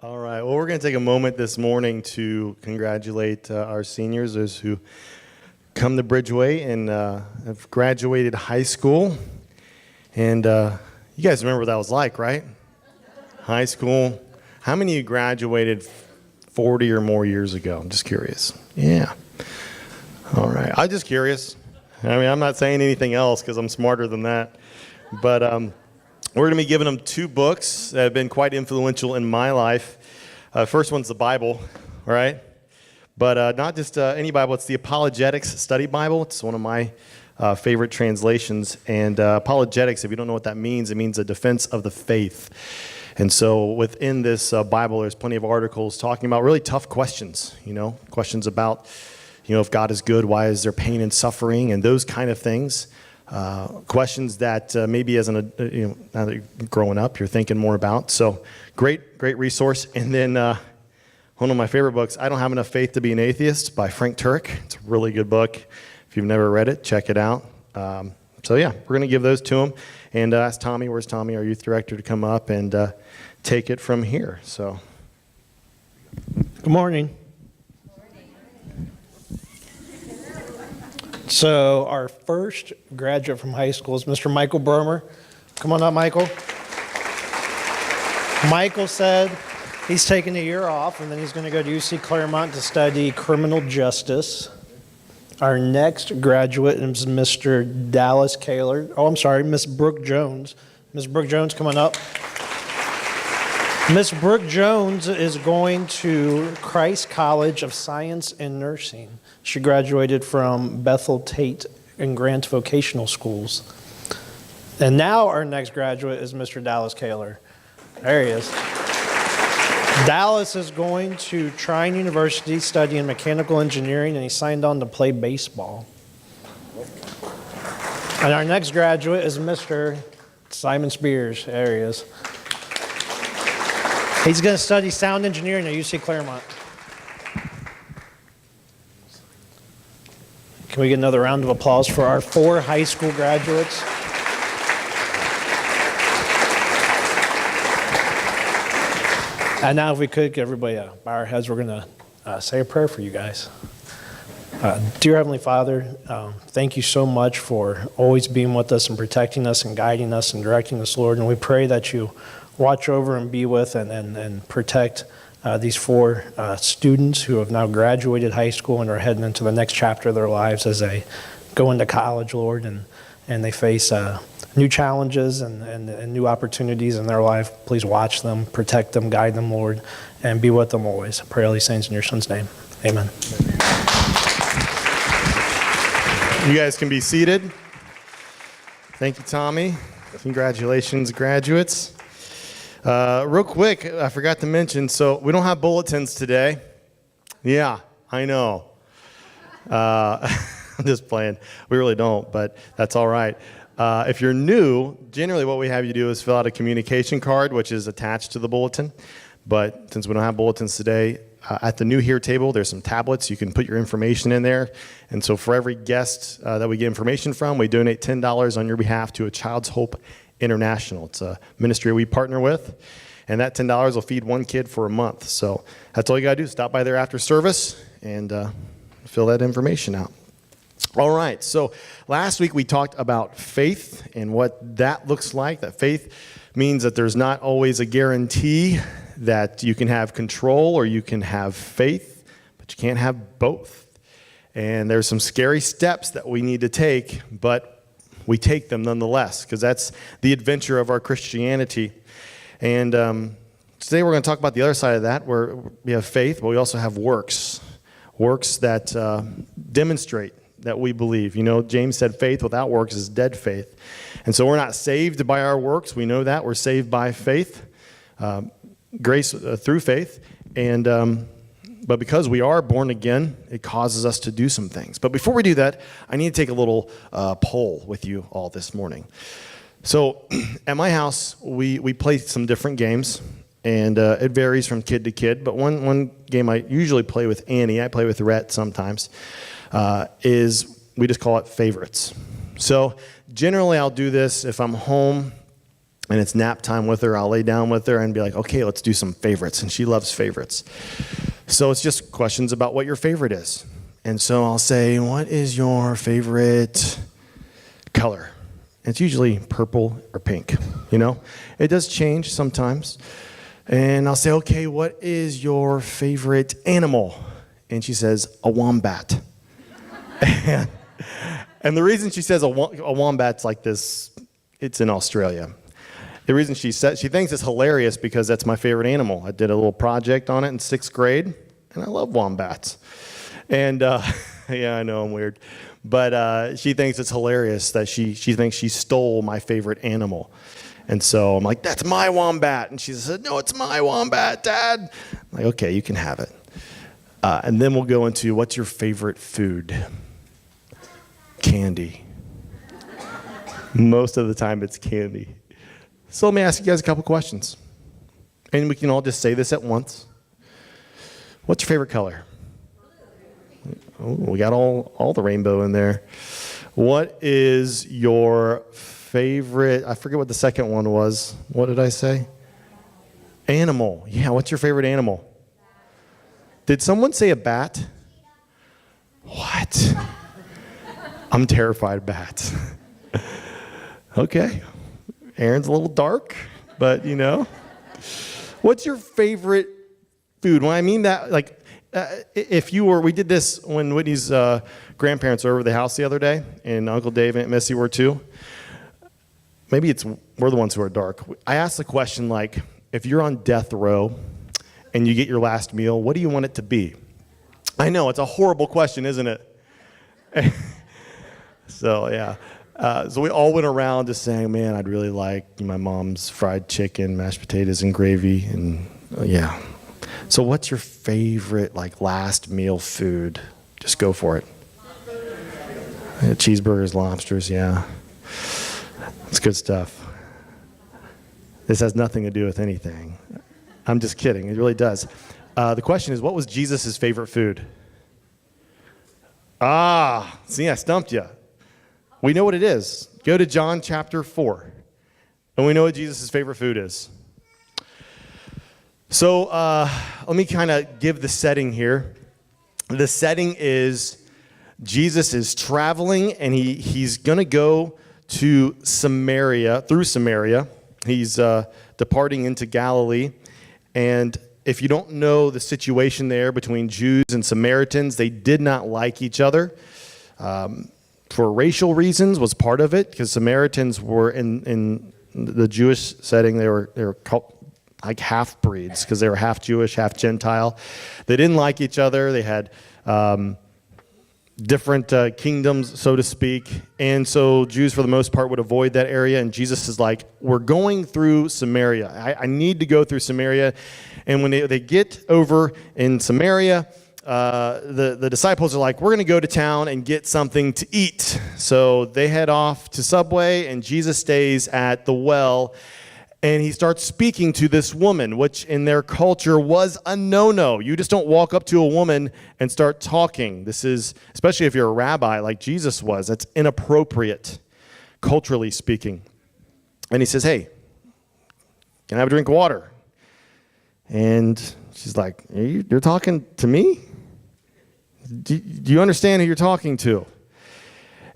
All right. Well, we're going to take a moment this morning to congratulate our seniors, those who come to Bridgeway and have graduated high school. And you guys remember what that was like, right? High school. How many of you graduated 40 or more years ago? I'm just curious. Yeah. All right. I'm just curious. I mean, I'm not saying anything else because I'm smarter than that. But we're going to be giving them two books that have been quite influential in my life. First one's the Bible, right? But not just any Bible. It's the Apologetics Study Bible. It's one of my favorite translations. And apologetics, if you don't know what that means, it means a defense of the faith. And so within this Bible, there's plenty of articles talking about really tough questions, questions about, if God is good, why is there pain and suffering, and those kind of things. Questions that maybe as now that you're growing up, you're thinking more about. So great resource. And then one of my favorite books, I Don't Have Enough Faith to Be an Atheist by Frank Turek. It's a really good book. If you've never read it, check it out. So yeah, we're going to give those to him. And ask Tommy, where's Tommy, our youth director, to come up and take it from here. So, good morning. So our first graduate from high school is Mr. Michael Bromer. Come on up, Michael. Michael said he's taking a year off, and then he's going to go to UC Claremont to study criminal justice. Our next graduate is Mr. Dallas Kaler. Oh, I'm sorry, Miss Brooke Jones. Miss Brooke Jones, come on up. Miss Brooke Jones is going to Christ College of Science and Nursing. She graduated from Bethel Tate and Grant Vocational Schools. And now our next graduate is Mr. Dallas Kaler. There he is. Dallas is going to Trine University studying mechanical engineering, and he signed on to play baseball. And our next graduate is Mr. Simon Spears. There he is. He's going to study sound engineering at UC Claremont. Can we get another round of applause for our 4 high school graduates? And now if we could get everybody bow our heads, we're going to say a prayer for you guys. Dear Heavenly Father, thank you so much for always being with us and protecting us and guiding us and directing us, Lord. And we pray that you watch over and be with and protect these 4 students who have now graduated high school and are heading into the next chapter of their lives as they go into college, Lord, and they face new challenges and new opportunities in their life. Please watch them, protect them, guide them, Lord, and be with them always. I pray all these things in your Son's name. Amen. You guys can be seated. Thank you, Tommy. Congratulations, graduates. Real quick, I forgot to mention, so we don't have bulletins today. Yeah, I know. I'm just playing. We really don't, but that's all right. If you're new, generally what we have you do is fill out a communication card, which is attached to the bulletin. But since we don't have bulletins today, at the New Here table, there's some tablets. You can put your information in there. And so for every guest that we get information from, we donate $10 on your behalf to a Child's Hope International. It's a ministry we partner with. And that $10 will feed 1 kid for a month. So that's all you got to do. Stop by there after service and fill that information out. All right, so last week we talked about faith and what that looks like. That faith means that there's not always a guarantee that you can have control or you can have faith, but you can't have both. And there's some scary steps that we need to take, but we take them nonetheless, because that's the adventure of our Christianity. And today we're going to talk about the other side of that, where we have faith, but we also have works that demonstrate that we believe. James said faith without works is dead faith. And so we're not saved by our works. We know that. We're saved by faith, grace through faith. But because we are born again, it causes us to do some things. But before we do that, I need to take a little poll with you all this morning. So at my house, we play some different games. And it varies from kid to kid. But one game I usually play with Annie, I play with Rhett sometimes, is we just call it favorites. So generally I'll do this if I'm home and it's nap time with her, I'll lay down with her and be like, okay, let's do some favorites. And she loves favorites. So it's just questions about what your favorite is. And so I'll say, what is your favorite color? It's usually purple or pink, you know? It does change sometimes. And I'll say, okay, what is your favorite animal? And she says, a wombat. And the reason she says a wombat's like this, it's in Australia. The reason she thinks it's hilarious because that's my favorite animal. I did a little project on it in 6th grade, and I love wombats. And yeah, I know I'm weird. But she thinks it's hilarious that she thinks she stole my favorite animal. And so I'm like, that's my wombat. And she said, no, it's my wombat, Dad. I'm like, okay, you can have it. And then we'll go into, what's your favorite food? Candy. Most of the time it's candy. So let me ask you guys a couple questions. And we can all just say this at once. What's your favorite color? Oh, we got all the rainbow in there. What is your favorite, I forget what the second one was. What did I say? Animal. Yeah, what's your favorite animal? Did someone say a bat? What? I'm terrified of bats. Okay. Aaron's a little dark, but you know. What's your favorite food? When I mean that, like, if you were, we did this when Whitney's grandparents were over the house the other day, and Uncle Dave and Aunt Missy were too. Maybe we're the ones who are dark. I asked the question, like, if you're on death row and you get your last meal, what do you want it to be? I know, it's a horrible question, isn't it? So, yeah. So we all went around just saying, man, I'd really like my mom's fried chicken, mashed potatoes, and gravy. And yeah. So what's your favorite, like, last meal food? Just go for it. Yeah, cheeseburgers, lobsters, yeah. It's good stuff. This has nothing to do with anything. I'm just kidding. It really does. The question is, what was Jesus' favorite food? See, I stumped you. We know what it is. Go to John chapter 4, and we know what Jesus' favorite food is. So let me kind of give the setting here. The setting is Jesus is traveling, and he's going to go to Samaria, through Samaria. He's departing into Galilee. And if you don't know the situation there between Jews and Samaritans, they did not like each other. For racial reasons was part of it, because Samaritans were in the Jewish setting, they were called like half-breeds, because they were half Jewish, half Gentile. They didn't like each other. They had different kingdoms, so to speak. And so Jews, for the most part, would avoid that area. And Jesus is like, we're going through Samaria. I need to go through Samaria. And when they get over in Samaria, the disciples are like, we're going to go to town and get something to eat. So they head off to Subway, and Jesus stays at the well. And he starts speaking to this woman, which in their culture was a no-no. You just don't walk up to a woman and start talking. This is, especially if you're a rabbi like Jesus was, that's inappropriate, culturally speaking. And he says, hey, can I have a drink of water? And she's like, you're talking to me? Do you understand who you're talking to?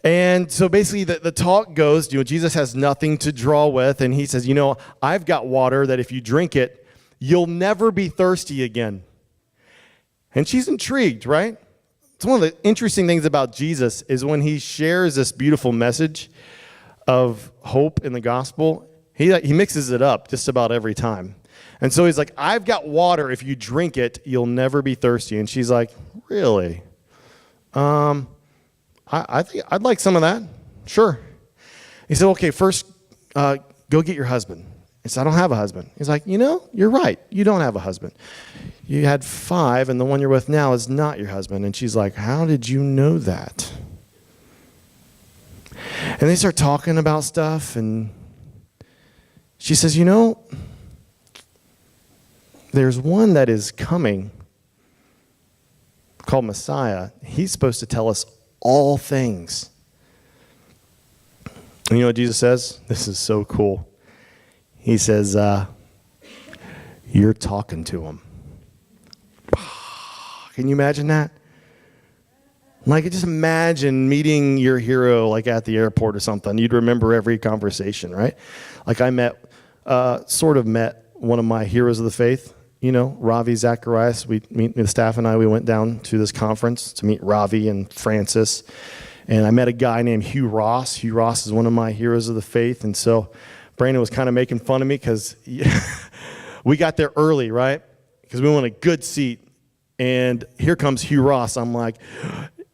And so basically the talk goes, Jesus has nothing to draw with, and he says, I've got water that if you drink it, you'll never be thirsty again. And she's intrigued, right? It's one of the interesting things about Jesus is when he shares this beautiful message of hope in the gospel, he mixes it up just about every time. And so he's like, I've got water. If you drink it, you'll never be thirsty. And she's like, really? I think I'd like some of that. Sure. He said, okay, first go get your husband. He said, I don't have a husband. He's like, you're right. You don't have a husband. You had 5, and the one you're with now is not your husband. And she's like, how did you know that? And they start talking about stuff, and she says, there's one that is coming called Messiah. He's supposed to tell us all things. And you know what Jesus says? This is so cool. He says, you're talking to him. Can you imagine that? Like, just imagine meeting your hero, like, at the airport or something. You'd remember every conversation, right? Like, I sort of met one of my heroes of the faith, Ravi Zacharias. The staff and I, we went down to this conference to meet Ravi and Francis. And I met a guy named Hugh Ross. Hugh Ross is one of my heroes of the faith. And so Brandon was kind of making fun of me because we got there early, right? Because we wanted a good seat. And here comes Hugh Ross. I'm like,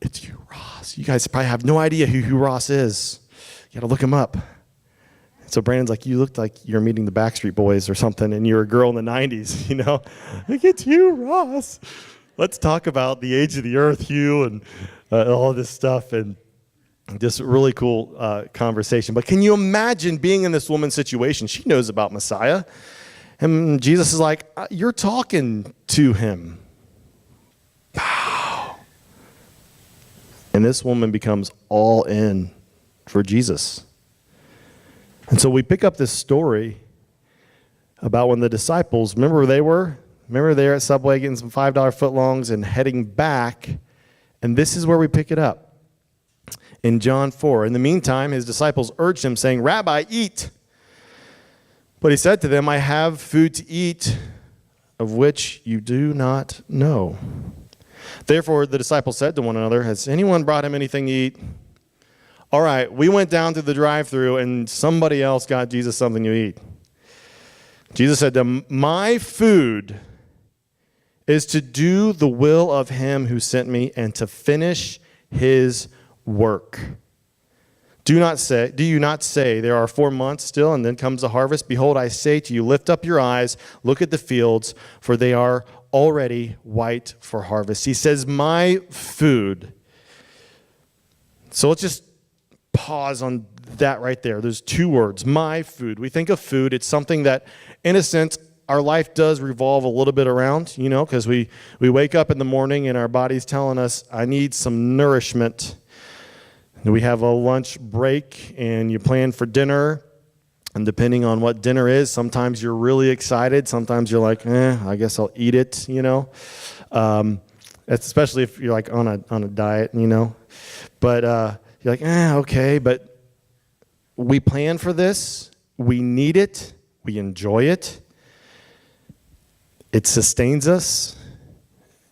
it's Hugh Ross. You guys probably have no idea who Hugh Ross is. You got to look him up. So Brandon's like, you looked like you're meeting the Backstreet Boys or something, and you're a girl in the 90s, Like, it's Hugh Ross. Let's talk about the age of the earth, Hugh, and all this stuff, and just really cool conversation. But can you imagine being in this woman's situation? She knows about Messiah. And Jesus is like, you're talking to him. Wow. And this woman becomes all in for Jesus. And so we pick up this story about when the disciples, remember where they were? Remember they were at Subway getting some $5 footlongs and heading back. And this is where we pick it up. In John 4. In the meantime, his disciples urged him, saying, Rabbi, eat. But he said to them, I have food to eat of which you do not know. Therefore, the disciples said to one another, has anyone brought him anything to eat? All right, we went down to the drive-thru and somebody else got Jesus something to eat. Jesus said to them, my food is to do the will of him who sent me and to finish his work. Do you not say, there are 4 months still, and then comes the harvest? Behold, I say to you, lift up your eyes, look at the fields, for they are already white for harvest. He says, my food. So let's just pause on that right there. There's 2 words, my food. We think of food, it's something that, in a sense, our life does revolve a little bit around, because we wake up in the morning and our body's telling us, I need some nourishment. We have a lunch break and you plan for dinner, and depending on what dinner is, sometimes you're really excited, sometimes you're like, I guess I'll eat it, especially if you're like on a diet, but you're like, okay, but we plan for this, we need it, we enjoy it, it sustains us,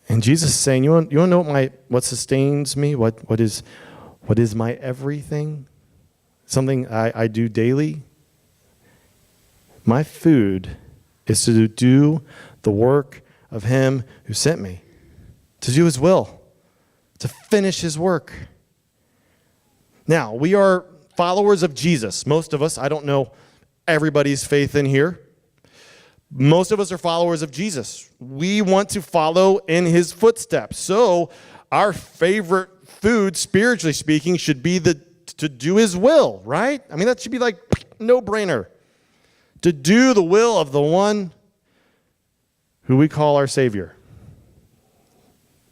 and Jesus is saying, you want to know what sustains me, what is my everything? Something I do daily? My food is to do the work of him who sent me, to do his will, to finish his work. Now, we are followers of Jesus. Most of us, I don't know everybody's faith in here. Most of us are followers of Jesus. We want to follow in his footsteps. So our favorite food, spiritually speaking, should be to do his will, right? I mean, that should be like no-brainer. To do the will of the one who we call our Savior.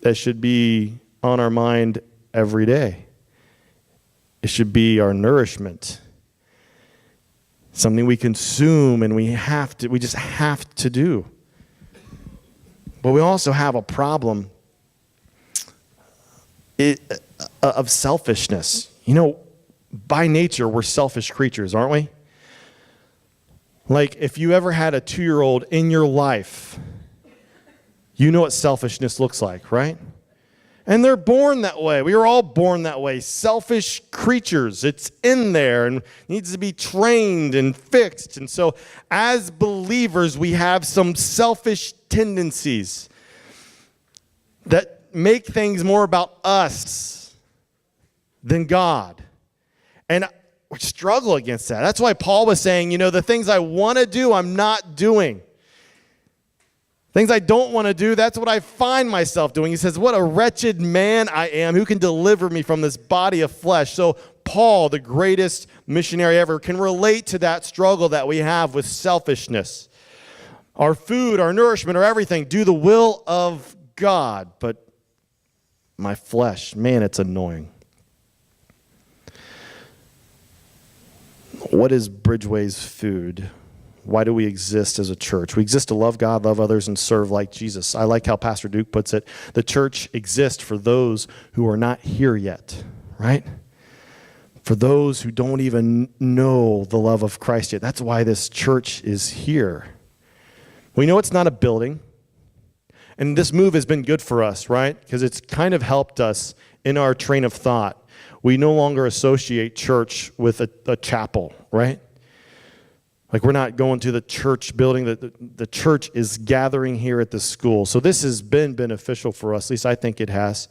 That should be on our mind every day. It should be our nourishment. Something we consume and we just have to do. But we also have a problem of selfishness. By nature, we're selfish creatures, aren't we? Like, if you ever had a 2-year-old in your life, you know what selfishness looks like, right? And they're born that way. We are all born that way. Selfish creatures. It's in there and needs to be trained and fixed. And so, as believers, we have some selfish tendencies that make things more about us than God. And we struggle against that. That's why Paul was saying, the things I want to do, I'm not doing. Things I don't want to do, that's what I find myself doing. He says, what a wretched man I am. Who can deliver me from this body of flesh? So Paul, the greatest missionary ever, can relate to that struggle that we have with selfishness. Our food, our nourishment, our everything, do the will of God. But my flesh, man, it's annoying. What is Bridgeway's food? Why do we exist as a church? We exist to love God, love others, and serve like Jesus. I like how Pastor Duke puts it. The church exists for those who are not here yet, right? For those who don't even know the love of Christ yet. That's why this church is here. We know it's not a building. And this move has been good for us, right? Because it's kind of helped us in our train of thought. We no longer associate church with a chapel, right? Like we're not going to the church building. The church is gathering here at the school. So this has been beneficial for us, at least I think it has,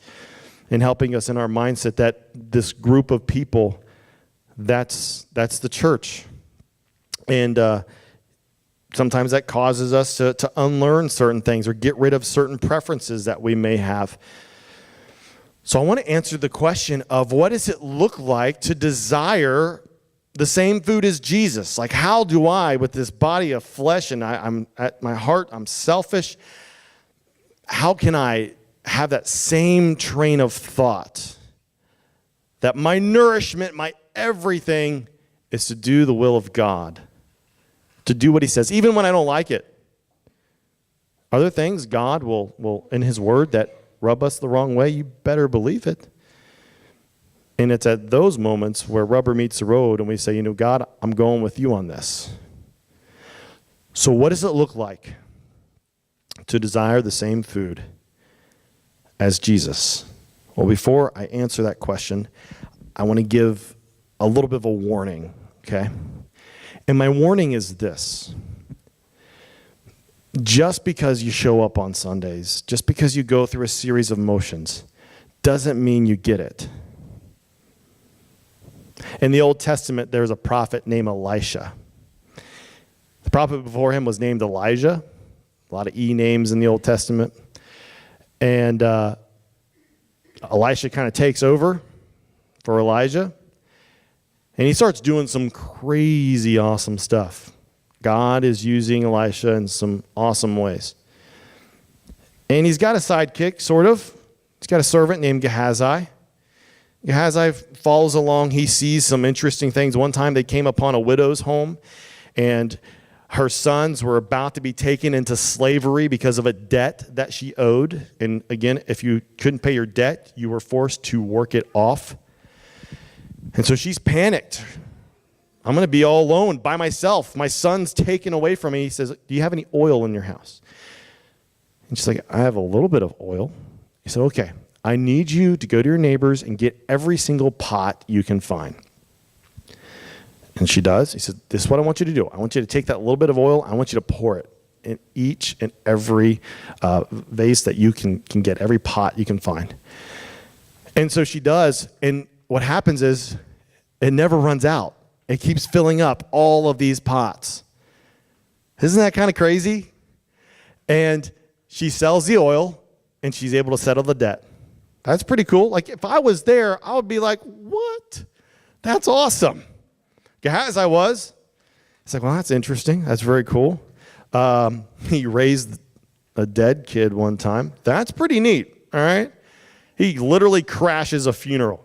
in helping us in our mindset that this group of people, that's the church. And sometimes that causes us to unlearn certain things or get rid of certain preferences that we may have. So I want to answer the question of what does it look like to desire the same food as Jesus? Like how do I, with this body of flesh and I'm at my heart, I'm selfish, how can I have that same train of thought? That my nourishment, my everything is to do the will of God. To do what he says, even when I don't like it. Are there things God will in his word that rub us the wrong way? You better believe it. And it's at those moments where rubber meets the road and we say, God, I'm going with you on this. So what does it look like to desire the same food as Jesus? Well, before I answer that question, I want to give a little bit of a warning, okay? And my warning is this. Just because you show up on Sundays, just because you go through a series of motions, doesn't mean you get it. In the Old Testament, there's a prophet named Elisha. The prophet before him was named Elijah. A lot of E names in the Old Testament. And Elisha kind of takes over for Elijah. And he starts doing some crazy awesome stuff. God is using Elisha in some awesome ways. And he's got a sidekick, sort of. He's got a servant named Gehazi. Gehazi follows along. He sees some interesting things. One time they came upon a widow's home, and her sons were about to be taken into slavery because of a debt that she owed. And again, if you couldn't pay your debt, you were forced to work it off. And so she's panicked. I'm going to be all alone by myself. My son's taken away from me. He says, do you have any oil in your house? And she's like, I have a little bit of oil. He said, okay, I need you to go to your neighbors and get every single pot you can find. And she does. He said, this is what I want you to do. I want you to take that little bit of oil. I want you to pour it in each and every vase that you can get, every pot you can find. And so she does. And what happens is it never runs out. It keeps filling up all of these pots. Isn't that kind of crazy? And she sells the oil, and she's able to settle the debt. That's pretty cool. Like, if I was there, I would be like, what? That's awesome. Gehazi was. It's like, well, that's interesting. That's very cool. He raised a dead kid one time. That's pretty neat, all right? He literally crashes a funeral.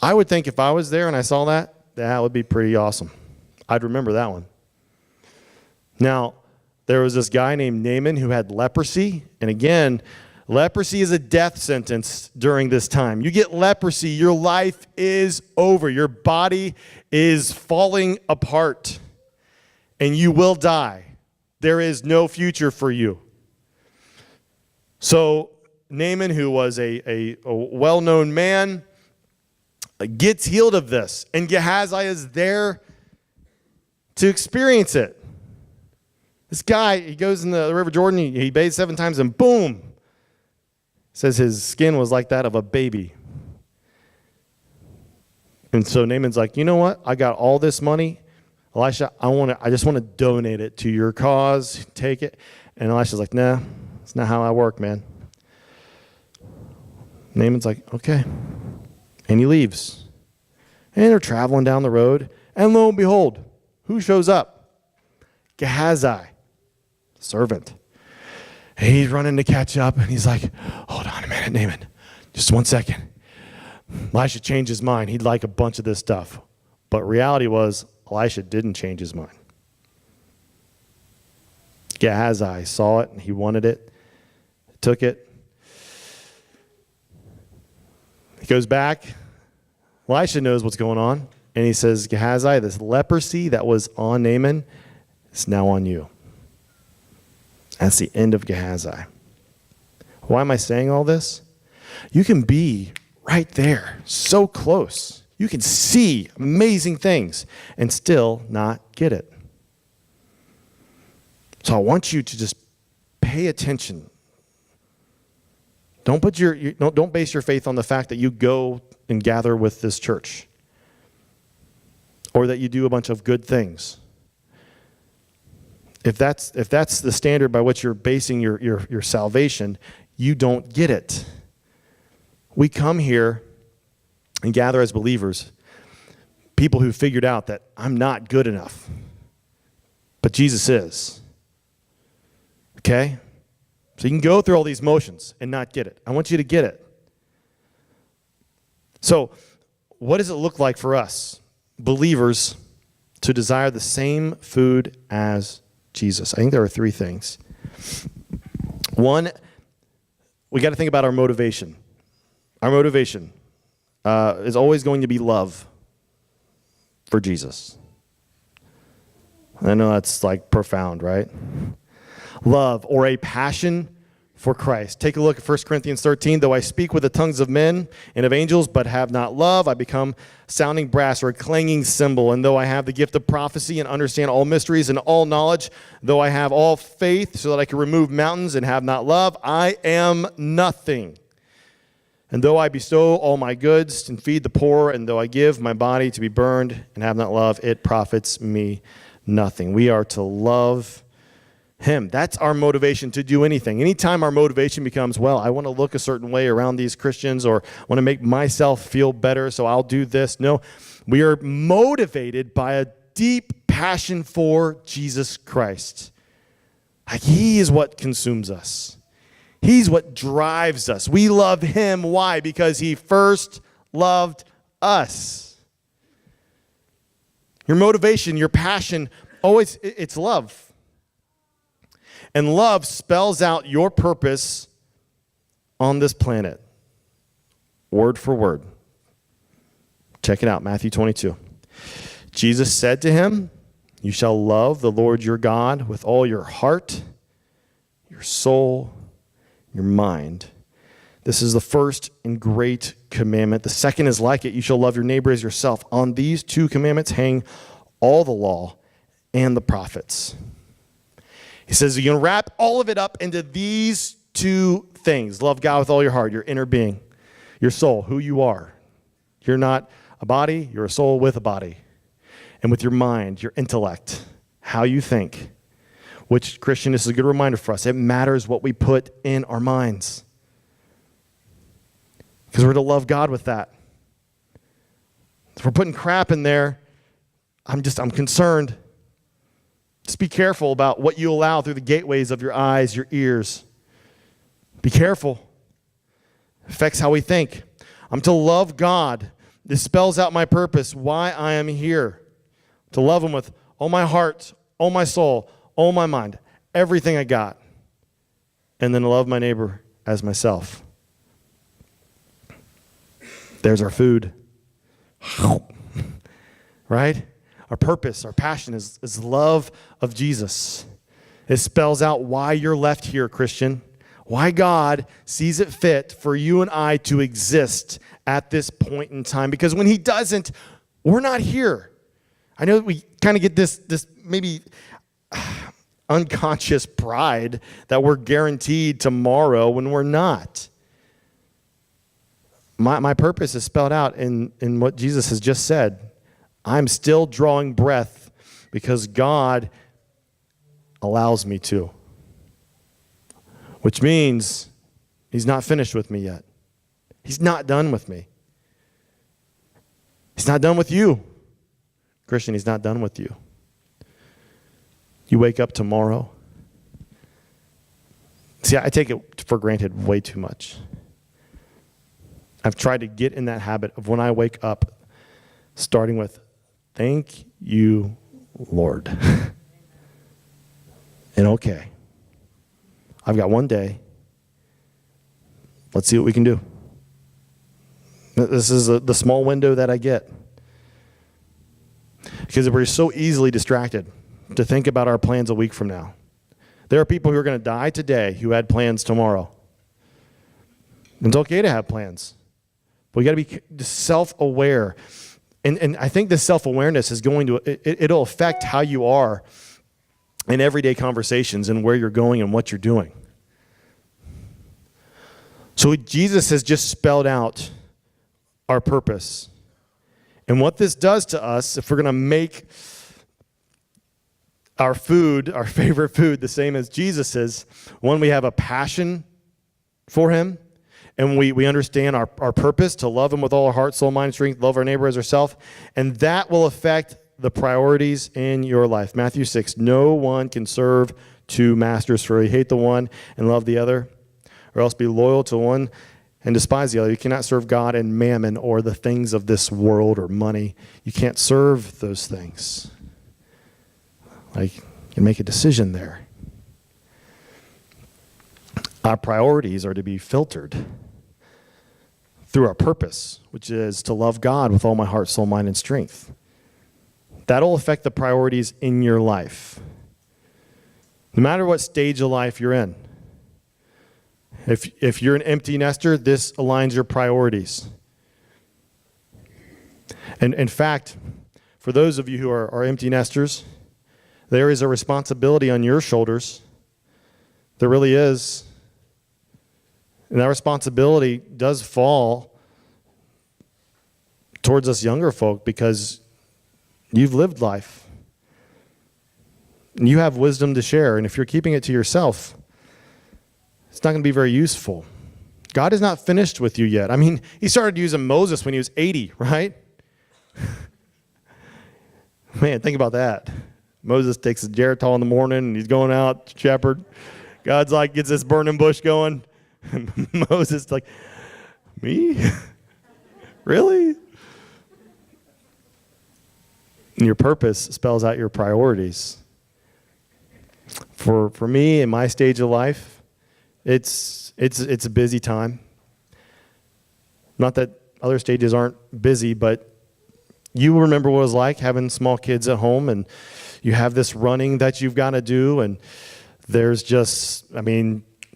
I would think if I was there and I saw that, that would be pretty awesome. I'd remember that one. Now, there was this guy named Naaman who had leprosy. And again, leprosy is a death sentence during this time. You get leprosy, your life is over. Your body is falling apart. And you will die. There is no future for you. So Naaman, who was a well-known man, gets healed of this. And Gehazi is there to experience it. This guy, he goes in the River Jordan, he bathes 7 times, and boom, says his skin was like that of a baby. And so Naaman's like, you know what? I got all this money. Elisha, I just want to donate it to your cause. Take it. And Elisha's like, nah, it's not how I work, man. Naaman's like, okay. And he leaves. And they're traveling down the road. And lo and behold, who shows up? Gehazi, servant. And he's running to catch up. And he's like, hold on a minute, Naaman. Just 1 second. Elisha changed his mind. He'd like a bunch of this stuff. But reality was, Elisha didn't change his mind. Gehazi saw it, and he wanted it, took it. He goes back. Elisha knows what's going on, and he says, Gehazi, this leprosy that was on Naaman is now on you. That's the end of Gehazi. Why am I saying all this? You can be right there, so close. You can see amazing things and still not get it. So I want you to just pay attention. Don't don't base your faith on the fact that you go and gather with this church or that you do a bunch of good things. If that's the standard by which you're basing your salvation, you don't get it. We come here and gather as believers, people who figured out that I'm not good enough, but Jesus is. Okay? So you can go through all these motions and not get it. I want you to get it. So what does it look like for us, believers, to desire the same food as Jesus? I think there are three things. One, we got to think about our motivation. Our motivation is always going to be love for Jesus. I know that's like profound, right? Love or a passion for Christ. Take a look at 1 Corinthians 13. Though I speak with the tongues of men and of angels, but have not love, I become sounding brass or a clanging cymbal. And though I have the gift of prophecy and understand all mysteries and all knowledge, though I have all faith so that I can remove mountains and have not love, I am nothing. And though I bestow all my goods and feed the poor, and though I give my body to be burned and have not love, it profits me nothing. We are to love Him. That's our motivation to do anything. Anytime our motivation becomes, well, I want to look a certain way around these Christians or want to make myself feel better, so I'll do this. No, we are motivated by a deep passion for Jesus Christ. Like He is what consumes us. He's what drives us. We love Him. Why? Because He first loved us. Your motivation, your passion, always, it's love. And love spells out your purpose on this planet, word for word. Check it out, Matthew 22. Jesus said to him, "You shall love the Lord your God with all your heart, your soul, your mind. This is the first and great commandment. The second is like it. You shall love your neighbor as yourself. On these two commandments hang all the law and the prophets." He says you're going to wrap all of it up into these two things. Love God with all your heart, your inner being, your soul, who you are. You're not a body, you're a soul with a body. And with your mind, your intellect, how you think. Which, Christian, this is a good reminder for us. It matters what we put in our minds. Because we're to love God with that. If we're putting crap in there, I'm concerned. Just be careful about what you allow through the gateways of your eyes, your ears. Be careful. It affects how we think. I'm to love God. This spells out my purpose, why I am here. To love Him with all my heart, all my soul, all my mind, everything I got. And then to love my neighbor as myself. There's our food. Right? Our purpose, our passion is love of Jesus. It spells out why you're left here, Christian. Why God sees it fit for you and I to exist at this point in time. Because when He doesn't, we're not here. I know we kind of get this maybe unconscious pride that we're guaranteed tomorrow when we're not. My purpose is spelled out in what Jesus has just said. I'm still drawing breath because God allows me to. Which means He's not finished with me yet. He's not done with me. He's not done with you. Christian, He's not done with you. You wake up tomorrow. See, I take it for granted way too much. I've tried to get in that habit of when I wake up, starting with, Thank you, Lord. And okay, I've got one day. Let's see what we can do. This is the small window that I get. Because we're so easily distracted to think about our plans a week from now. There are people who are going to die today who had plans tomorrow. And it's okay to have plans. But we got to be self-aware. And I think this self-awareness is going to, it'll affect how you are in everyday conversations and where you're going and what you're doing. So Jesus has just spelled out our purpose. And what this does to us, if we're going to make our food, our favorite food, the same as Jesus's, one, we have a passion for him, and we understand our purpose to love him with all our heart, soul, mind, strength, love our neighbor as ourselves, and that will affect the priorities in your life. Matthew 6, no one can serve two masters, for you hate the one and love the other, or else be loyal to one and despise the other. You cannot serve God and mammon, or the things of this world, or money. You can't serve those things. Like, you make a decision there. Our priorities are to be filtered through our purpose, which is to love God with all my heart, soul, mind, and strength. That'll affect the priorities in your life. No matter what stage of life you're in. If you're an empty nester, this aligns your priorities. And in fact, for those of you who are empty nesters, there is a responsibility on your shoulders. There really is. And that responsibility does fall towards us younger folk, because you've lived life. And you have wisdom to share. And if you're keeping it to yourself, it's not going to be very useful. God is not finished with you yet. I mean, he started using Moses when he was 80, right? Man, think about that. Moses takes a Geritol in the morning, and he's going out to shepherd. God's like, gets this burning bush going. And Moses like, me? Really? And your purpose spells out your priorities. For me, in my stage of life, it's a busy time. Not that other stages aren't busy, but you remember what it was like having small kids at home, and you have this running that you've got to do, and there's just,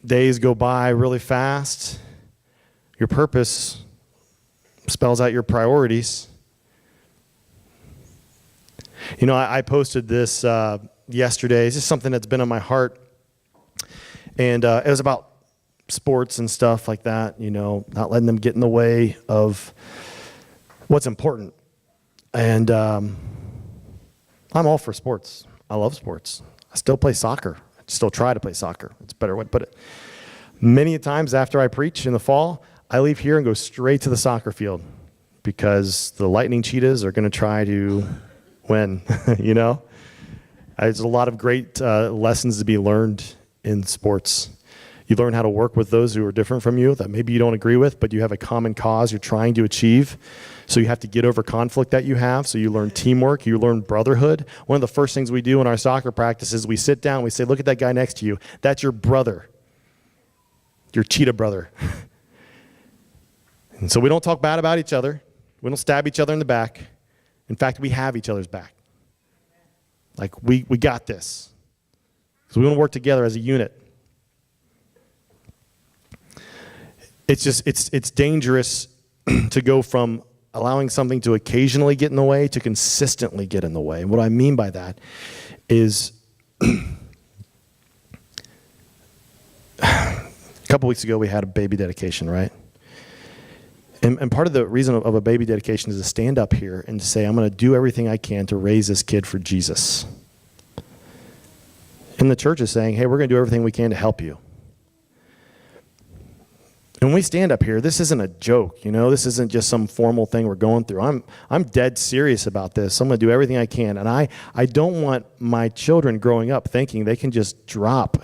days go by really fast. Your purpose spells out your priorities. You know, I posted this yesterday. It's just something that's been on my heart. And it was about sports and stuff like that, you know, not letting them get in the way of what's important. And I'm all for sports. I love sports. I still play soccer. I still try to play soccer. It's a better way to put it. Many times after I preach in the fall, I leave here and go straight to the soccer field because the Lightning Cheetahs are going to try to win, you know? There's a lot of great lessons to be learned in sports. You learn how to work with those who are different from you, that maybe you don't agree with, but you have a common cause you're trying to achieve. So you have to get over conflict that you have. So you learn teamwork, you learn brotherhood. One of the first things we do in our soccer practice is we sit down, we say, look at that guy next to you. That's your brother, your cheetah brother. And so we don't talk bad about each other. We don't stab each other in the back. In fact, we have each other's back. Like, we got this. So we want to work together as a unit. It's just, it's dangerous to go from allowing something to occasionally get in the way to consistently get in the way. And what I mean by that is a couple weeks ago we had a baby dedication, right? And part of the reason of a baby dedication is to stand up here and to say, I'm going to do everything I can to raise this kid for Jesus. And the church is saying, hey, we're going to do everything we can to help you. And when we stand up here, this isn't a joke, you know? This isn't just some formal thing we're going through. I'm dead serious about this. I'm going to do everything I can. And I don't want my children growing up thinking they can just drop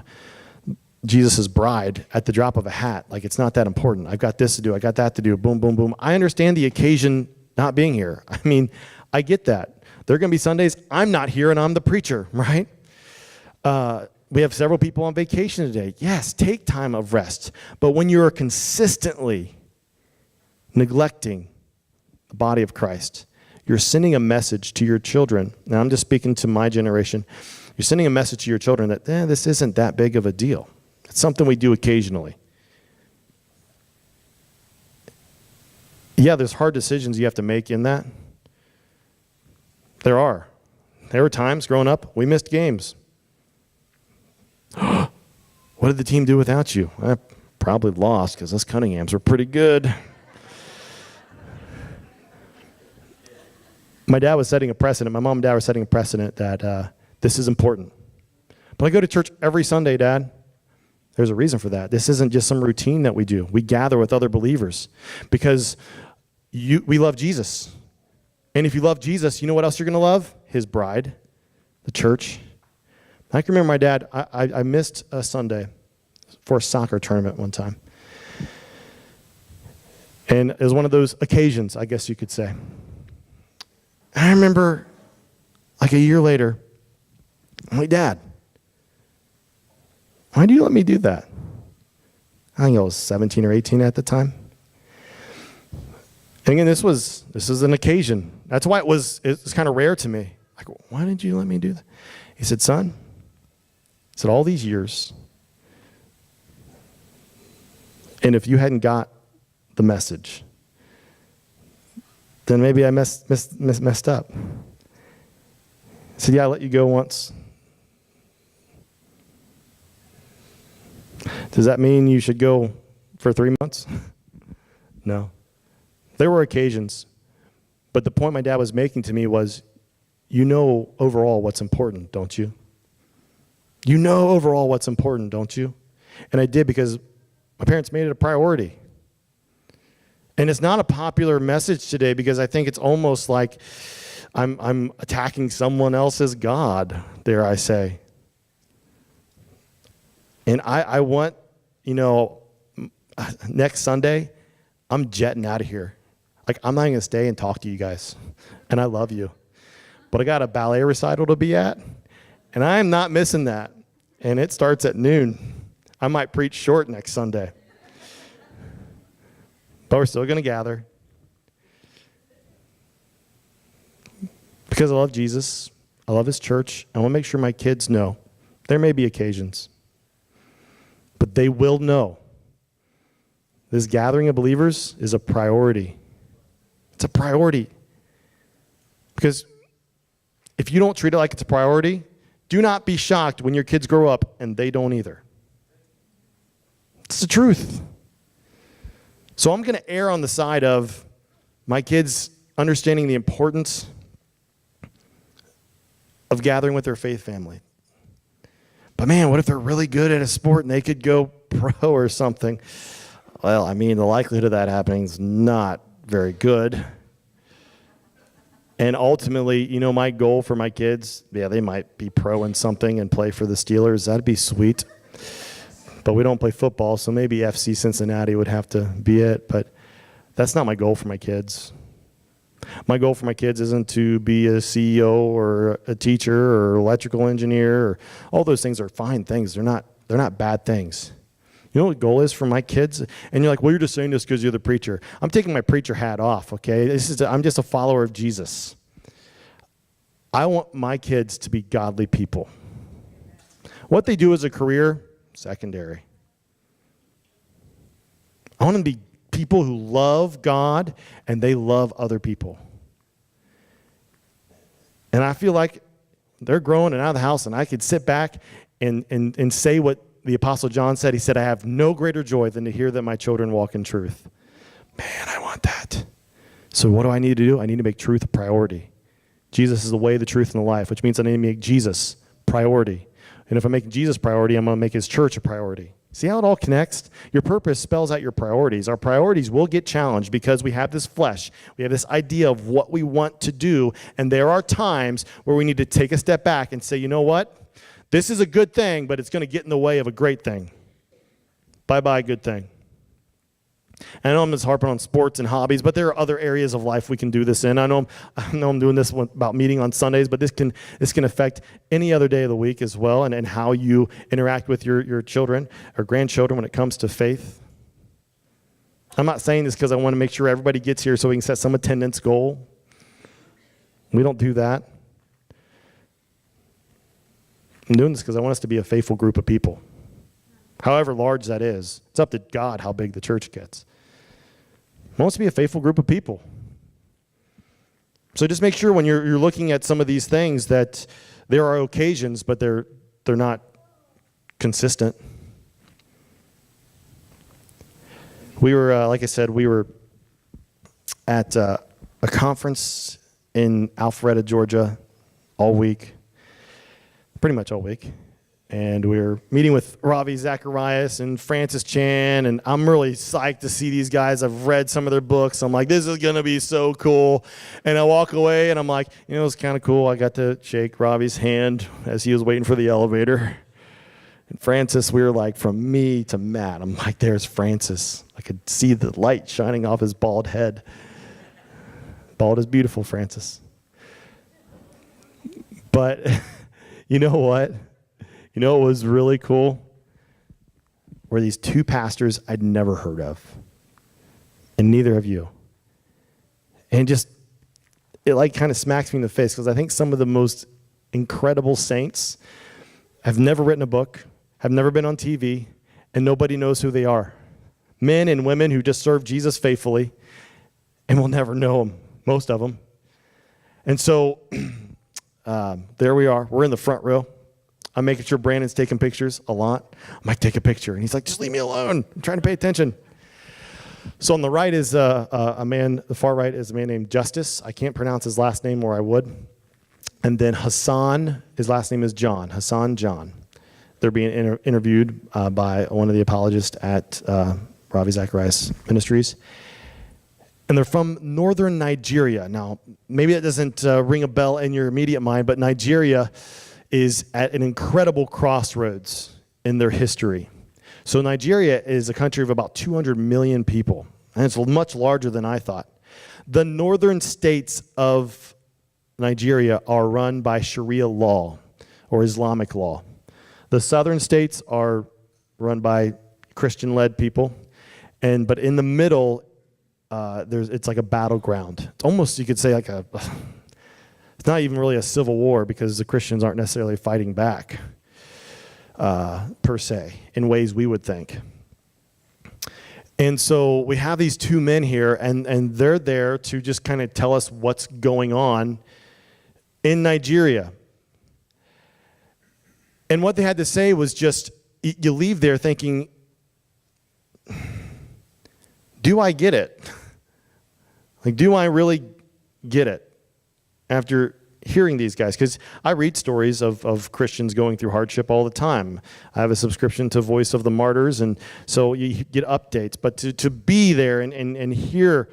Jesus' bride at the drop of a hat. Like, it's not that important. I've got this to do. I got that to do. Boom, boom, boom. I understand the occasion not being here. I mean, I get that. There are going to be Sundays I'm not here and I'm the preacher, right? We have several people on vacation today. Yes, take time of rest. But when you're consistently neglecting the body of Christ, you're sending a message to your children. Now, I'm just speaking to my generation. You're sending a message to your children that this isn't that big of a deal. It's something we do occasionally. Yeah, there's hard decisions you have to make in that. There are. There were times growing up we missed games. What did the team do without you? I probably lost because us Cunninghams were pretty good. My dad was setting a precedent. My mom and dad were setting a precedent that this is important. But I go to church every Sunday, Dad. There's a reason for that. This isn't just some routine that we do. We gather with other believers because we love Jesus. And if you love Jesus, you know what else you're going to love? His bride, the church. I can remember my dad, I missed a Sunday for a soccer tournament one time. And it was one of those occasions, I guess you could say. And I remember, like a year later, I'm like, Dad, why do you let me do that? I think I was 17 or 18 at the time. And again, this is an occasion. That's why it was kind of rare to me. Like, why did you let me do that? He said, son, he said, all these years, and if you hadn't got the message, then maybe I messed up. He said, yeah, I let you go once. Does that mean you should go for 3 months? No. There were occasions, but the point my dad was making to me was, you know overall what's important, don't you? You know overall what's important, don't you? And I did because my parents made it a priority. And it's not a popular message today because I think it's almost like I'm attacking someone else's God, dare I say. And I want, next Sunday, I'm jetting out of here. Like, I'm not going to stay and talk to you guys. And I love you. But I got a ballet recital to be at, and I'm not missing that. And it starts at noon. I might preach short next Sunday. But we're still going to gather. Because I love Jesus. I love his church. I want to make sure my kids know. There may be occasions. But they will know. This gathering of believers is a priority. It's a priority. Because if you don't treat it like it's a priority, do not be shocked when your kids grow up and they don't either. It's the truth. So I'm going to err on the side of my kids understanding the importance of gathering with their faith family. But man, what if they're really good at a sport and they could go pro or something? Well, the likelihood of that happening is not very good. And ultimately, my goal for my kids, they might be pro in something and play for the Steelers. That'd be sweet. But we don't play football, so maybe FC Cincinnati would have to be it. But that's not my goal for my kids. My goal for my kids isn't to be a CEO or a teacher or electrical engineer. Or, all those things are fine things. They're not bad things. You know what the goal is for my kids? And you're like, well, you're just saying this because you're the preacher. I'm taking my preacher hat off, okay? I'm just a follower of Jesus. I want my kids to be godly people. What they do as a career, secondary. I want them to be people who love God and they love other people. And I feel like they're growing and out of the house, and I could sit back and say what the Apostle John said. He said, I have no greater joy than to hear that my children walk in truth. Man, I want that. So what do I need to do? I need to make truth a priority. Jesus is the way, the truth, and the life, which means I need to make Jesus priority. And if I make Jesus priority, I'm going to make his church a priority. See how it all connects? Your purpose spells out your priorities. Our priorities will get challenged because we have this flesh. We have this idea of what we want to do. And there are times where we need to take a step back and say, you know what? This is a good thing, but it's going to get in the way of a great thing. Bye-bye, good thing. I know I'm just harping on sports and hobbies, but there are other areas of life we can do this in. I know I'm doing this one about meeting on Sundays, but this can affect any other day of the week as well, and how you interact with your children or grandchildren when it comes to faith. I'm not saying this because I want to make sure everybody gets here so we can set some attendance goal. We don't do that. I'm doing this because I want us to be a faithful group of people. However large that is, it's up to God how big the church gets. I want us to be a faithful group of people. So just make sure when you're looking at some of these things that there are occasions, but they're not consistent. We were, like I said, we were at a conference in Alpharetta, Georgia, all week, pretty much all week. And we were meeting with Ravi Zacharias and Francis Chan, and I'm really psyched to see these guys. I've read some of their books. I'm like, this is going to be so cool. And I walk away, and I'm like, it was kind of cool. I got to shake Ravi's hand as he was waiting for the elevator. And Francis, we were like, from me to Matt, I'm like, there's Francis. I could see the light shining off his bald head. Bald is beautiful, Francis. But you know what? You know what was really cool? Were these two pastors I'd never heard of. And neither have you. And just, it like kind of smacks me in the face, because I think some of the most incredible saints have never written a book, have never been on TV, and nobody knows who they are. Men and women who just serve Jesus faithfully, and we'll never know them, most of them. And so there we are. We're in the front row. I'm making sure Brandon's taking pictures a lot. I might take a picture. And he's like, just leave me alone. I'm trying to pay attention. So on the right is a man, the far right is a man named Justice. I can't pronounce his last name, or I would. And then Hassan, his last name is John, Hassan John. They're being interviewed by one of the apologists at Ravi Zacharias Ministries. And they're from northern Nigeria. Now, maybe that doesn't ring a bell in your immediate mind, but Nigeria is at an incredible crossroads in their history. So Nigeria is a country of about 200 million people, and it's much larger than I thought. The northern states of Nigeria are run by Sharia law or Islamic law. The southern states are run by Christian-led people, but in the middle, it's like a battleground. It's almost, you could say, like it's not even really a civil war, because the Christians aren't necessarily fighting back, per se, in ways we would think. And so we have these two men here, and they're there to just kind of tell us what's going on in Nigeria. And what they had to say was just, you leave there thinking, do I get it? Like, do I really get it after hearing these guys? Because I read stories of Christians going through hardship all the time. I have a subscription to Voice of the Martyrs, and so you get updates. But to be there and hear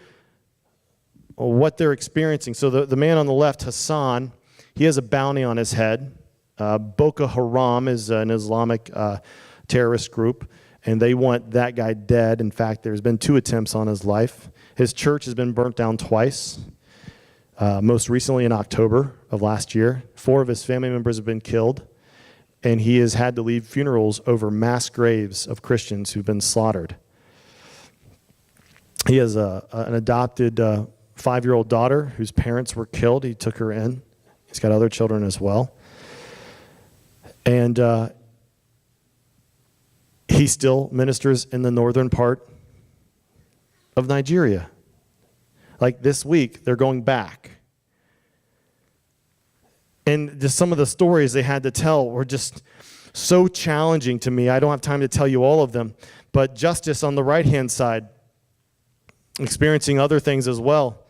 what they're experiencing. So the man on the left, Hassan, he has a bounty on his head. Boko Haram is an Islamic terrorist group, and they want that guy dead. In fact, there's been 2 attempts on his life. His church has been burnt down twice. Most recently in October of last year. 4 of his family members have been killed, and he has had to lead funerals over mass graves of Christians who've been slaughtered. He has an adopted 5-year-old daughter whose parents were killed. He took her in. He's got other children as well. And he still ministers in the northern part of Nigeria. Like this week, they're going back. And just some of the stories they had to tell were just so challenging to me. I don't have time to tell you all of them. But Justice on the right-hand side, experiencing other things as well.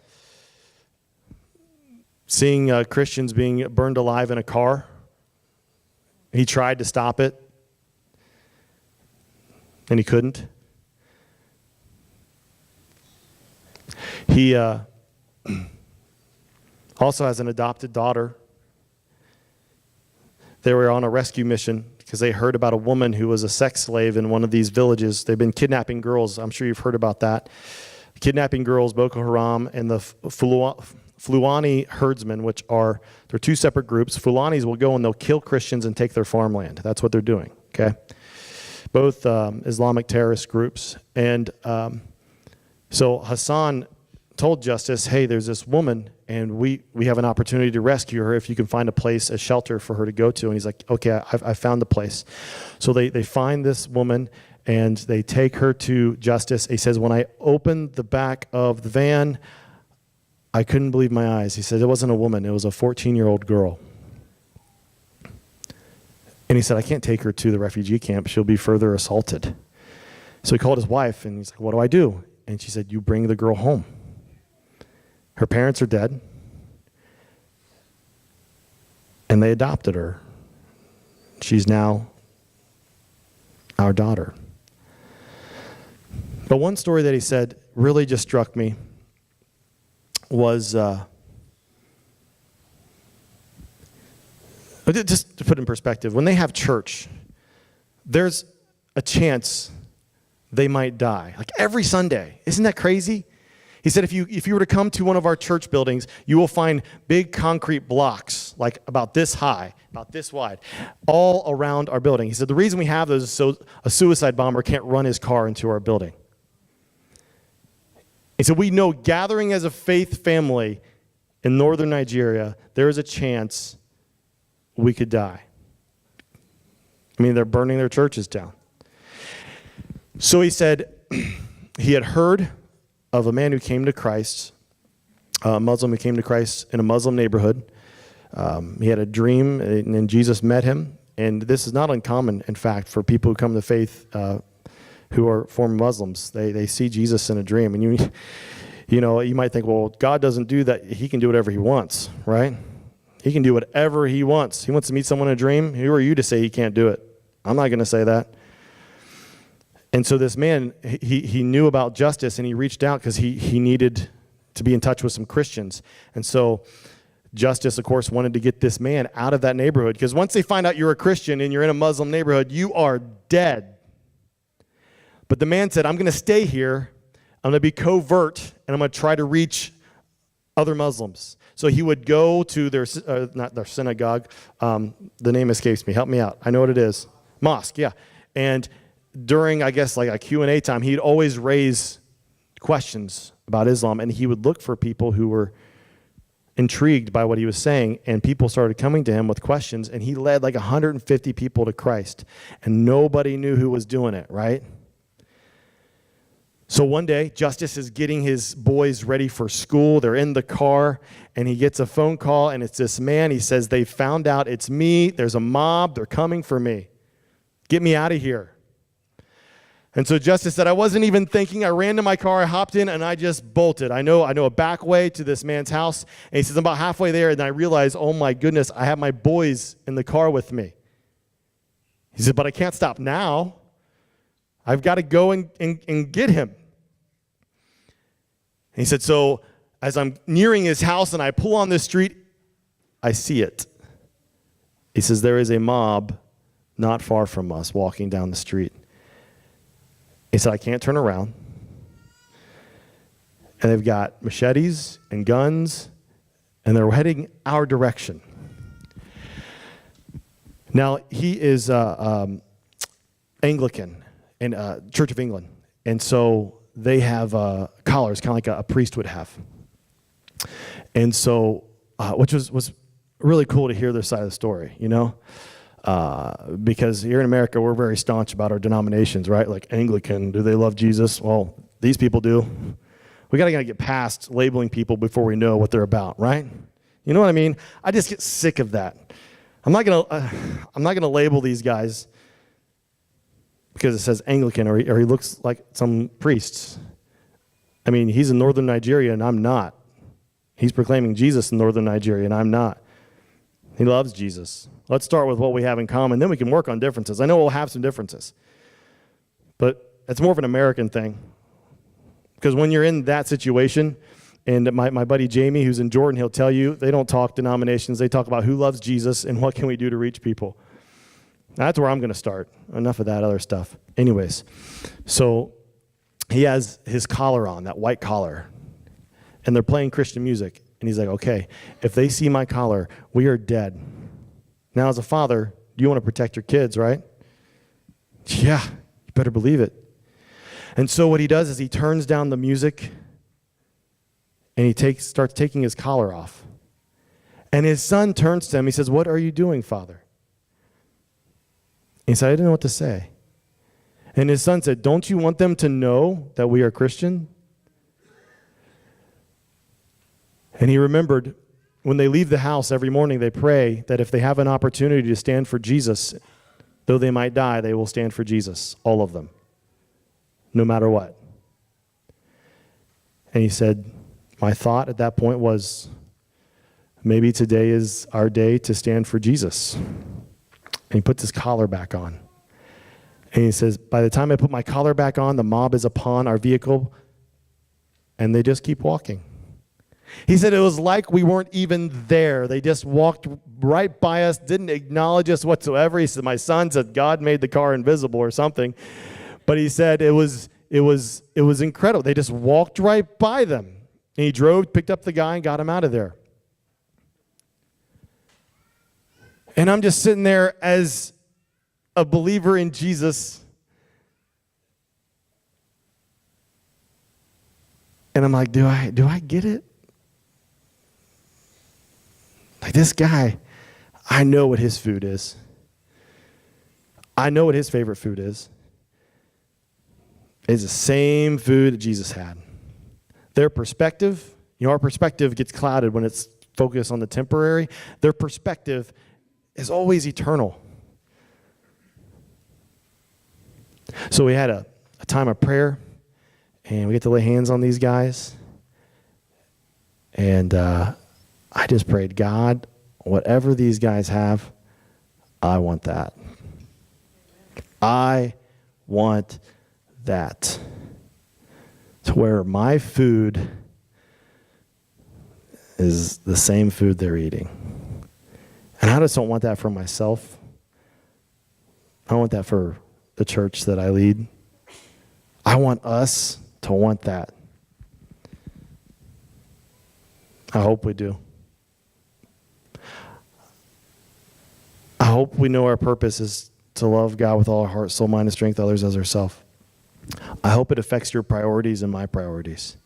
Seeing Christians being burned alive in a car. He tried to stop it, and he couldn't. He also has an adopted daughter. They were on a rescue mission because they heard about a woman who was a sex slave in one of these villages. They've been kidnapping girls. I'm sure you've heard about that. Kidnapping girls, Boko Haram, and the Fulani herdsmen, they're two separate groups. Fulanis will go and they'll kill Christians and take their farmland. That's what they're doing, okay? Both Islamic terrorist groups. And so Hassan told Justice, hey, there's this woman, and we have an opportunity to rescue her if you can find a place, a shelter for her to go to. And he's like, okay, I found the place. So they find this woman, and they take her to Justice. He says, when I opened the back of the van, I couldn't believe my eyes. He said, it wasn't a woman. It was a 14-year-old girl. And he said, I can't take her to the refugee camp. She'll be further assaulted. So he called his wife, and he's like, what do I do? And she said, you bring the girl home. Her parents are dead, and they adopted her. She's now our daughter. But one story that he said really just struck me was, just to put in perspective, when they have church, there's a chance they might die. Like every Sunday. Isn't that crazy? He said if you were to come to one of our church buildings, you will find big concrete blocks, like about this high, about this wide, all around our building. He said the reason we have those is so a suicide bomber can't run his car into our building. He said we know gathering as a faith family in northern Nigeria, there is a chance we could die. I mean, they're burning their churches down. So he said he had heard of a man who came to Christ, a Muslim who came to Christ in a Muslim neighborhood. He had a dream, and Jesus met him. And this is not uncommon, in fact, for people who come to faith who are former Muslims. They see Jesus in a dream. And you might think, well, God doesn't do that. He can do whatever he wants, right? He can do whatever he wants. He wants to meet someone in a dream. Who are you to say he can't do it? I'm not going to say that. And so this man, he knew about Justice, and he reached out because he needed to be in touch with some Christians. And so Justice, of course, wanted to get this man out of that neighborhood, because once they find out you're a Christian and you're in a Muslim neighborhood, you are dead. But the man said, I'm going to stay here. I'm going to be covert, and I'm going to try to reach other Muslims. So he would go to not their synagogue. The name escapes me. Help me out. I know what it is. Mosque, yeah. And during, I guess, like a Q&A time, he'd always raise questions about Islam, and he would look for people who were intrigued by what he was saying, and people started coming to him with questions, and he led like 150 people to Christ, and nobody knew who was doing it, right? So one day, Justice is getting his boys ready for school. They're in the car, and he gets a phone call, and it's this man. He says, they found out it's me. There's a mob. They're coming for me. Get me out of here. And so Justice said, I wasn't even thinking. I ran to my car, I hopped in, and I just bolted. I know a back way to this man's house. And he says, I'm about halfway there, and I realized, oh my goodness, I have my boys in the car with me. He said, but I can't stop now. I've got to go and get him. And he said, so as I'm nearing his house and I pull on this street, I see it. He says, there is a mob not far from us walking down the street. He said, I can't turn around. And they've got machetes and guns, and they're heading our direction. Now, he is Anglican in Church of England. And so they have collars, kind of like a priest would have. And so, which was really cool to hear their side of the story, because here in America, we're very staunch about our denominations, right? Like Anglican, do they love Jesus? Well, these people do. We got to get past labeling people before we know what they're about, right? You know what I mean? I just get sick of that. I'm not gonna label these guys because it says Anglican or he looks like some priests. I mean, he's in northern Nigeria and I'm not. He's proclaiming Jesus in northern Nigeria and I'm not. He loves Jesus. Let's start with what we have in common, then we can work on differences. I know we'll have some differences, but it's more of an American thing. Because when you're in that situation, and my buddy Jamie, who's in Jordan, he'll tell you, they don't talk denominations. They talk about who loves Jesus and what can we do to reach people. That's where I'm going to start. Enough of that other stuff. Anyways, so he has his collar on, that white collar, and they're playing Christian music. And he's like, okay, if they see my collar, we are dead. Now, as a father, you want to protect your kids, right? Yeah, you better believe it. And so what he does is he turns down the music and he starts taking his collar off. And his son turns to him. He says, what are you doing, Father? He said, I didn't know what to say. And his son said, don't you want them to know that we are Christian? And he remembered when they leave the house every morning, they pray that if they have an opportunity to stand for Jesus, though they might die, they will stand for Jesus, all of them, no matter what. And he said, my thought at that point was, maybe today is our day to stand for Jesus. And he puts his collar back on. And he says, by the time I put my collar back on, the mob is upon our vehicle, and they just keep walking. He said it was like we weren't even there. They just walked right by us, didn't acknowledge us whatsoever. He said, my son said God made the car invisible or something. But he said it was incredible. They just walked right by them. And he drove, picked up the guy, and got him out of there. And I'm just sitting there as a believer in Jesus. And I'm like, do I get it? Like, this guy, I know what his food is. I know what his favorite food is. It's the same food that Jesus had. Their perspective, our perspective gets clouded when it's focused on the temporary. Their perspective is always eternal. So we had a time of prayer, and we get to lay hands on these guys. And I just prayed, God, whatever these guys have, I want that. I want that. To where my food is the same food they're eating. And I just don't want that for myself. I want that for the church that I lead. I want us to want that. I hope we do. I hope we know our purpose is to love God with all our heart, soul, mind, and strength, others as ourselves. I hope it affects your priorities and my priorities.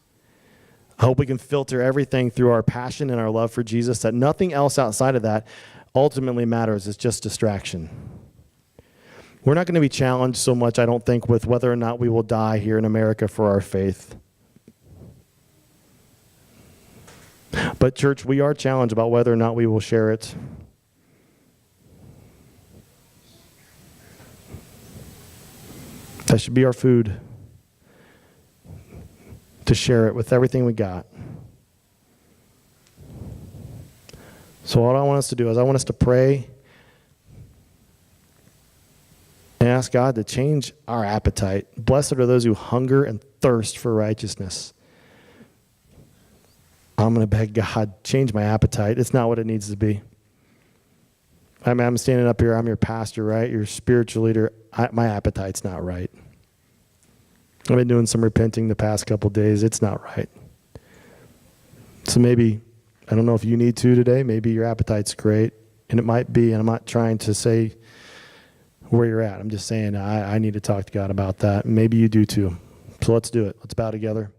I hope we can filter everything through our passion and our love for Jesus, that nothing else outside of that ultimately matters. It's just distraction. We're not going to be challenged so much, I don't think, with whether or not we will die here in America for our faith. But church, we are challenged about whether or not we will share it. That should be our food, to share it with everything we got. So what I want us to do is I want us to pray and ask God to change our appetite. Blessed are those who hunger and thirst for righteousness. I'm going to beg God, change my appetite. It's not what it needs to be. I mean, I'm standing up here. I'm your pastor, right? Your spiritual leader. My appetite's not right. I've been doing some repenting the past couple days. It's not right. So maybe, I don't know if you need to today. Maybe your appetite's great, and it might be, and I'm not trying to say where you're at. I'm just saying I need to talk to God about that. Maybe you do too. So let's do it. Let's bow together.